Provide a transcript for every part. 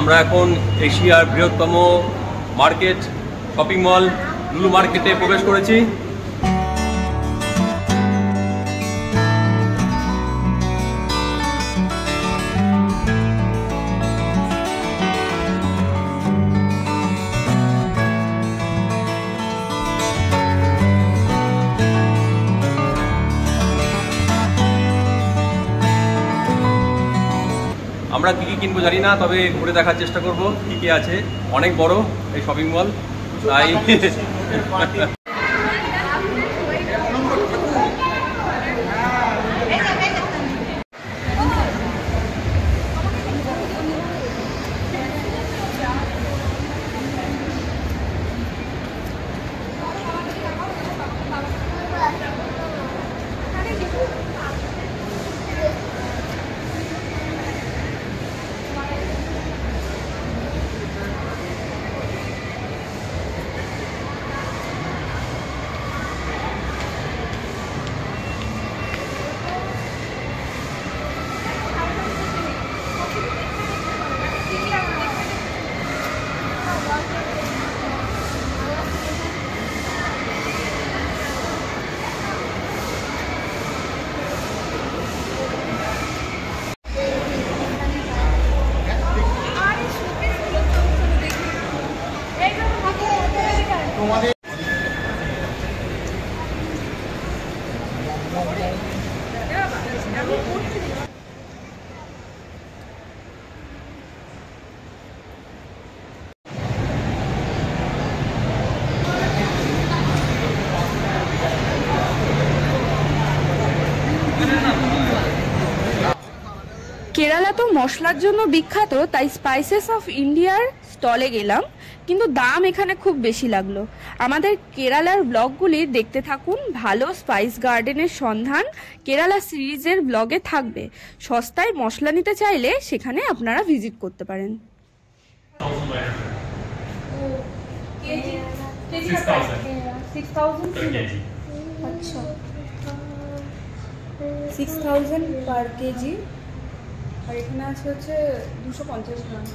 আমরা এখন এশিয়ার বৃহত্তম মার্কেট শপিং মল লুলু মার্কেটে প্রবেশ করেছি। আমরা কি কি কিনবো জানি না, তবে ঘুরে দেখার চেষ্টা করব কি কি আছে। অনেক বড় এই শপিং মল, তাই কেরালা তো মশলার জন্য বিখ্যাত, তাই স্পাইসেস অফ ইন্ডিয়ার স্টলে গেলাম, কিন্তু দাম এখানে খুব বেশি লাগলো। আমাদের কেরালার ব্লগগুলি দেখতে থাকুন। ভালো স্পাইস গার্ডেনের সন্ধান কেরালা সিরিজের ব্লগে থাকবে। সস্তায় মশলা নিতে চাইলে সেখানে আপনারা ভিজিট করতে পারেন। 6000 পার কেজি, আর এখানে আছে হচ্ছে 250 গ্রাম।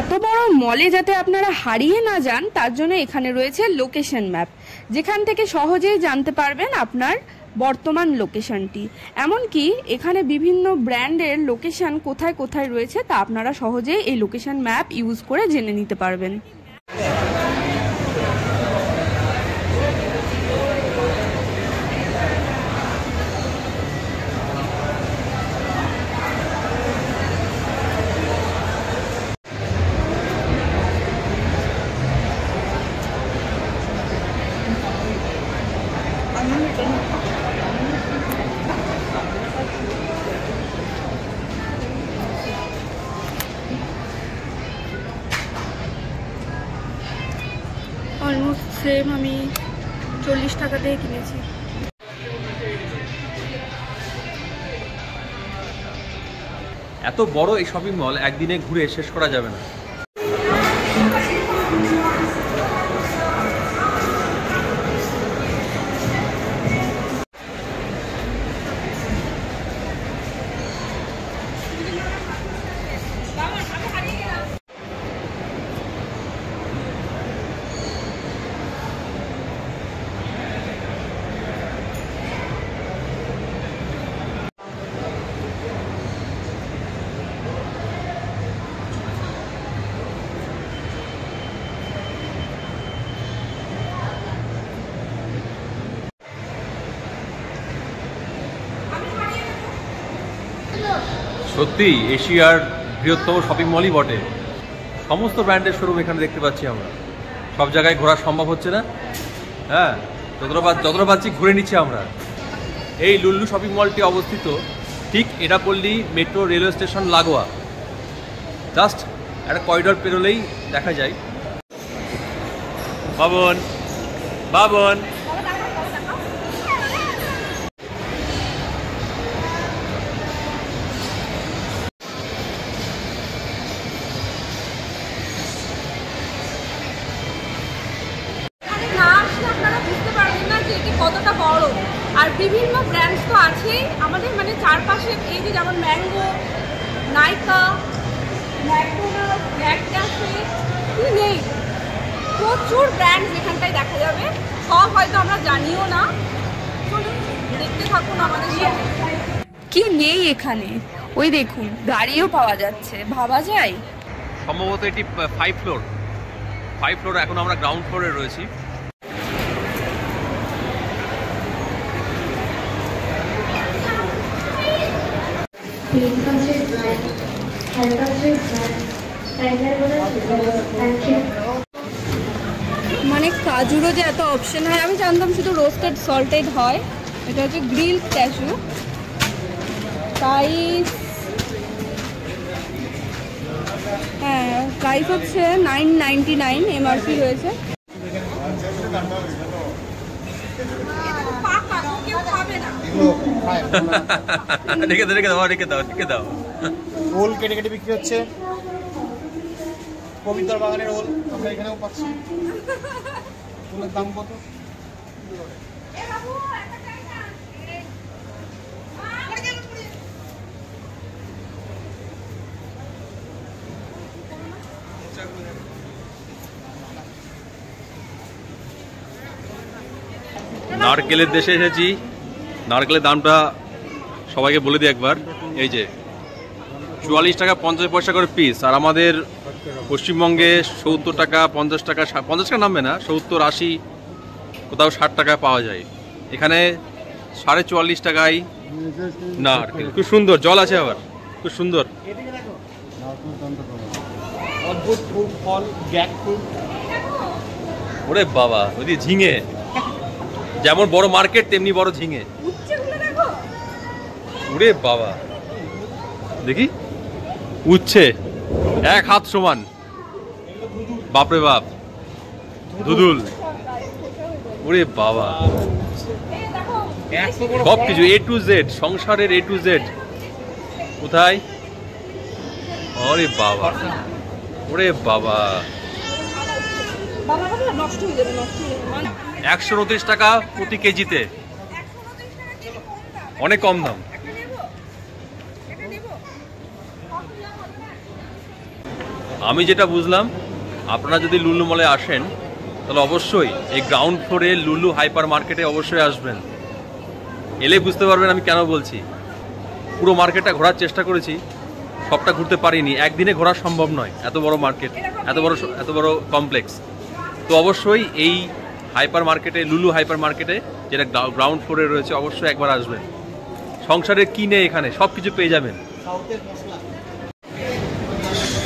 এত বড় মলে যাতে আপনারা হারিয়ে না যান তার জন্য এখানে রয়েছে লোকেশন ম্যাপ, যেখান থেকে সহজেই জানতে পারবেন আপনার বর্তমান লোকেশনটি। এমনকি এখানে বিভিন্ন ব্র্যান্ডের লোকেশন কোথায় কোথায় রয়েছে তা আপনারা সহজেই এই লোকেশন ম্যাপ ইউজ করে জেনে নিতে পারবেন। অলমোস্ট সেম, আমি 40 টাকা দিয়ে কিনেছি। এত বড় এই শপিং মল একদিনে ঘুরে শেষ করা যাবে না। সত্যি এশিয়ার বৃহত্তম শপিং মলই বটে। সমস্ত ব্র্যান্ডের শোরুম এখানে দেখতে পাচ্ছি আমরা। সব জায়গায় ঘোরা সম্ভব হচ্ছে না, হ্যাঁ, যতটা পাচ্ছি ঘুরে নিচ্ছি আমরা। এই লুল্লু শপিং মলটি অবস্থিত ঠিক এরাপল্লী মেট্রো রেলওয়ে স্টেশন লাগোয়া, জাস্ট একটা করিডোর পেরোলেই দেখা যায়। বাবন বাবন কতটা বড়, আর বিভিন্ন ব্র্যান্ডস তো আছেই আমাদের মানে চারপাশে, এই যে যেমন ম্যাঙ্গো, নাইকা, ম্যাকডোনাল্ড, ম্যাকক্যাফে, কি নেই, প্রচুর ব্র্যান্ডস এখানটায় দেখা যাবে। সব হয়তো আমরা জানিও না, চলুন দেখতে থাকুন আমাদের সাথে। কি নেই এখানে, ওই দেখুন গাড়িও পাওয়া যাচ্ছে, ভাবা যায়। সম্ভবত এটি 5 ফ্লোর, এখন আমরা গ্রাউন্ড ফ্লোরে রয়েছি। মানে কাজুরও যে এত অপশন হয় আমি জানতাম শুধু রোস্টেড সল্টেড হয়। এটা হচ্ছে গ্রিল ক্যাশু, প্রাইস প্রাইস হচ্ছে 999, এমআরপি রয়েছে। ওল কেটে কেটে বিক্রি হচ্ছে, কবিতার বাগানের ওল আমরা এখানেও পাচ্ছি। ওলের দাম কত? নারকেলের দেশে এসেছি। নারকেলের দামটা সবাইকে বলে দিই একবার, এই যে 44 টাকা 50 পয়সা করে পিস। আর আমাদের পশ্চিমবঙ্গে 70 টাকা 50 টাকা, 50 টাকা নামবে না, 70 80 কোথাও 60 টাকা পাওয়া যায়। এখানে 44.5 টাকায় নারকেল, খুব সুন্দর, জল আছে আবার, খুব সুন্দর। অদ্ভুত ফুল ফল, গ্যাক ফুল। ওরে বাবা, ওই ঝিঙে, যেমন বড় মার্কেট তেমনি বড় ঝিঙে। ওরে বাবা, দেখি উচ্ছে 1 হাত সমান, বাপরে বাপ, দুদুল, ওরে বাবা, সব কিছু A to Z, সংসারের A to Z। কোথায়? ওরে বাবা, ওরে বাবা, 129 টাকা প্রতি কেজিতে, অনেক কম দাম। আমি যেটা বুঝলাম, আপনারা যদি লুলু মলে আসেন তাহলে অবশ্যই এই গ্রাউন্ড ফ্লোরে লুলু হাইপার মার্কেটে অবশ্যই আসবেন। এলে বুঝতে পারবেন আমি কেন বলছি। পুরো মার্কেটটা ঘোরার চেষ্টা করেছি, সবটা ঘুরতে পারিনি, একদিনে ঘোরা সম্ভব নয়, এত বড় মার্কেট, এত বড় কমপ্লেক্স। তো অবশ্যই এই হাইপার মার্কেটে, লুলু হাইপার মার্কেটে, যেটা গ্রাউন্ড ফ্লোরে রয়েছে, অবশ্যই একবার আসবেন। সংসারের কি নেই এখানে, সব কিছু পেয়ে যাবেন।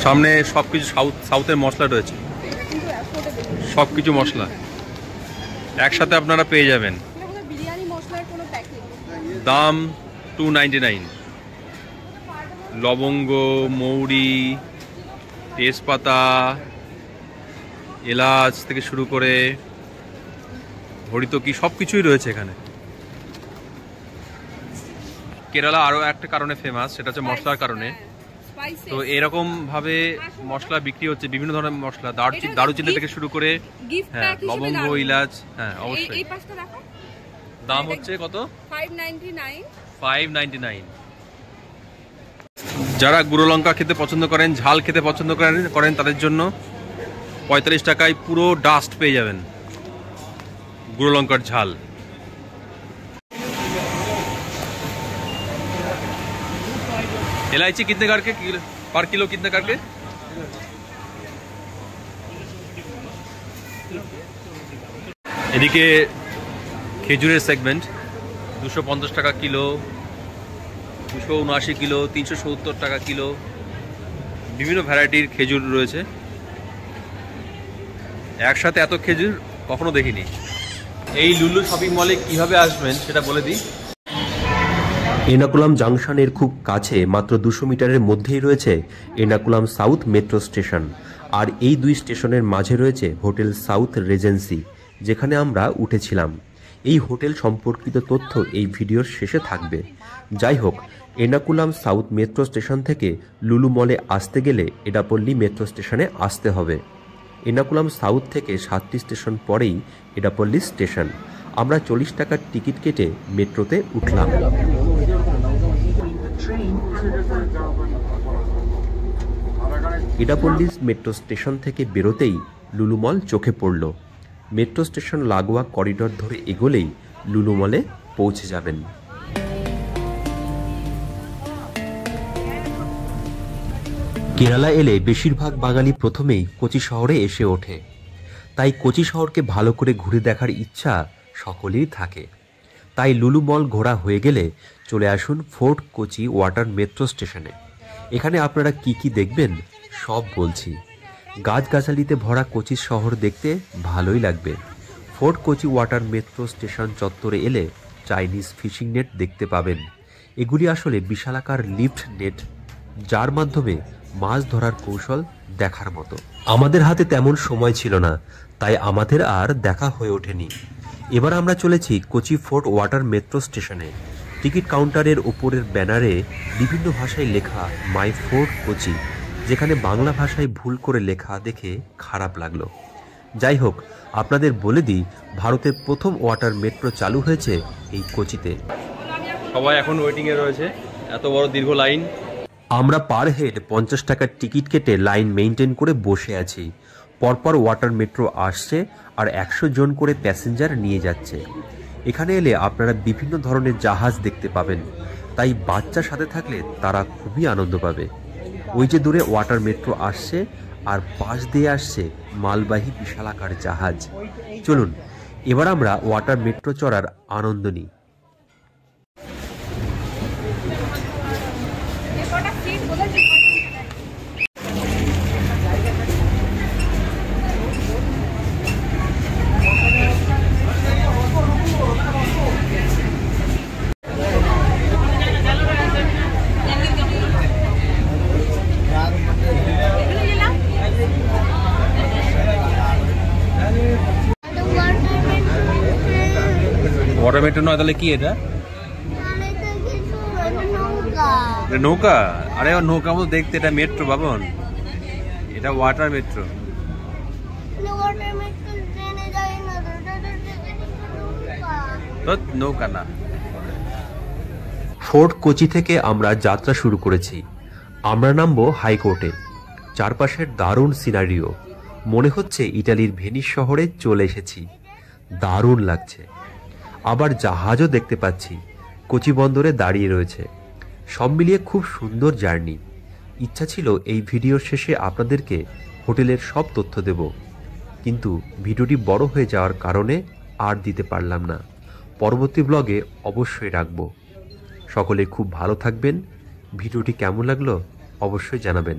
সামনে সব কিছু সাউথের মশলা রয়েছে, সব কিছু মশলা একসাথে আপনারা পেয়ে যাবেন। দাম 299। লবঙ্গ, মৌরি, তেজপাতা, এলাচ থেকে শুরু করে হরিতকি সব কিছুই রয়েছে এখানে। কেরালা আরও একটা কারণে ফেমাস, সেটা হচ্ছে মশলার কারণে। তো এরকম ভাবে মশলা বিক্রি হচ্ছে, বিভিন্ন ধরনের মশলা, দারুচিনি থেকে শুরু করে, হ্যাঁ, লবঙ্গ, ইলাচ, হ্যাঁ অবশ্যই। দাম হচ্ছে কত? 599। যারা গুঁড়ো লঙ্কা খেতে পছন্দ করেন, ঝাল খেতে পছন্দ করেন তাদের জন্য 45 টাকায় পুরো ডাস্ট পেয়ে যাবেন, গুঁড়ো লঙ্কার ঝাল। इलायची कितने करके पर किलो कितने करके? এদিকে খেজুরের সেগমেন্ট 250 টাকা কিলো, 279 কিলো, 370 টাকা কিলো, বিভিন্ন ভ্যারাইটির খেজুর রয়েছে। একসাথে এত খেজুর কখনো দেখিনি। এই লুলু শপিং মলে কিভাবে আসবেন সেটা বলে দিই। এর্নাকুলাম জাংশনের খুব কাছে মাত্র 200 মিটারের মধ্যেই রয়েছে এর্নাকুলাম সাউথ মেট্রো স্টেশন, আর এই দুই স্টেশনের মাঝে রয়েছে হোটেল সাউথ রেজেন্সি, যেখানে আমরা উঠেছিলাম। এই হোটেল সম্পর্কিত তথ্য এই ভিডিওর শেষে থাকবে। যাই হোক, এর্নাকুলাম সাউথ মেট্রো স্টেশন থেকে লুলু মলে আসতে গেলে এডাপল্লি মেট্রো স্টেশনে আসতে হবে। এর্নাকুলাম সাউথ থেকে 7টি স্টেশন পরেই এডাপল্লি স্টেশন। আমরা 40 টাকার টিকিট কেটে মেট্রোতে উঠলাম। এডাপল্লি মেট্রো স্টেশন থেকে বেরোতেই লুলু মল চোখে পড়ল। মেট্রো স্টেশন লাগোয়া করিডর ধরে এগোলেই লুলু মলে পৌঁছে যাবেন। কেরালা এলে বেশিরভাগ বাঙালি প্রথমেই কোচি শহরে এসে ওঠে, তাই কোচি শহরকে ভালো করে ঘুরে দেখার ইচ্ছা সকলেরই থাকে। তাই লুলু মল ঘোরা হয়ে গেলে চলে আসুন ফোর্ট কোচি ওয়াটার মেট্রো স্টেশনে। এখানে আপনারা কি কি দেখবেন সব বলছি। গাছগাছালিতে ভরা কোচি শহর দেখতে ভালোই লাগবে। Fort Kochi water metro station চত্বরে এলে চাইনিজ ফিশিং নেট দেখতে পাবেন। এগুলি আসলে বিশালাকার লিফট নেট, যার মাধ্যমে মাছ ধরার কৌশল দেখার মতো। আমাদের হাতে তেমন সময় ছিল না, তাই আমাদের আর দেখা হয়ে ওঠেনি। এবার আমরা চলেছি কোচি ফোর্ট ওয়াটার মেট্রো স্টেশনে। টিকিট কাউন্টারের উপরের ব্যানারে বিভিন্ন ভাষায় লেখা মাই ফোর্ট কোচি, যেখানে বাংলা ভাষায় ভুল করে লেখা দেখে খারাপ লাগলো। যাই হোক, আপনাদের বলে দিই, ভারতের প্রথম ওয়াটার মেট্রো চালু হয়েছে এই কোচিতে। সবাই এখন ওয়েটিংয়ে রয়েছে, এত বড় দীর্ঘ লাইন। আমরা পার হেড 50 টাকার টিকিট কেটে লাইন মেইনটেইন করে বসে আছি। পরপর ওয়াটার মেট্রো আসছে আর 100 জন করে প্যাসেঞ্জার নিয়ে যাচ্ছে। এখানে এলে আপনারা বিভিন্ন ধরনের জাহাজ দেখতে পাবেন, তাই বাচ্চা সাথে থাকলে তারা খুবই আনন্দ পাবে। ওই যে দূরে ওয়াটার মেট্রো আসছে আর পাশ দিয়ে আসছে মালবাহী বিশালাকার জাহাজ। চলুন এবার আমরা ওয়াটার মেট্রো চড়ার আনন্দ নিই। ওয়াটার মেট্রো নয়, তাহলে কি এটা? নৌকা? আরে নৌকা মতো দেখতে, এটা মেট্রো বাবন, এটা ওয়াটার মেট্রো। নৌকা না। ফোর্ট কোচি থেকে আমরা যাত্রা শুরু করেছি। আমরা নামবো হাইকোর্টে। চারপাশের দারুণ সিনারিও, মনে হচ্ছে ইটালির ভেনিস শহরে চলে এসেছি। দারুণ লাগছে। আবার জাহাজও দেখতে পাচ্ছি, কোচি বন্দরে দাঁড়িয়ে রয়েছে। সব মিলিয়ে খুব সুন্দর জার্নি। ইচ্ছা ছিল এই ভিডিওর শেষে আপনাদেরকে হোটেলের সব তথ্য দেব, কিন্তু ভিডিওটি বড় হয়ে যাওয়ার কারণে আর দিতে পারলাম না। পরবর্তী ব্লগে অবশ্যই রাখব। সকলে খুব ভালো থাকবেন। ভিডিওটি কেমন লাগলো অবশ্যই জানাবেন।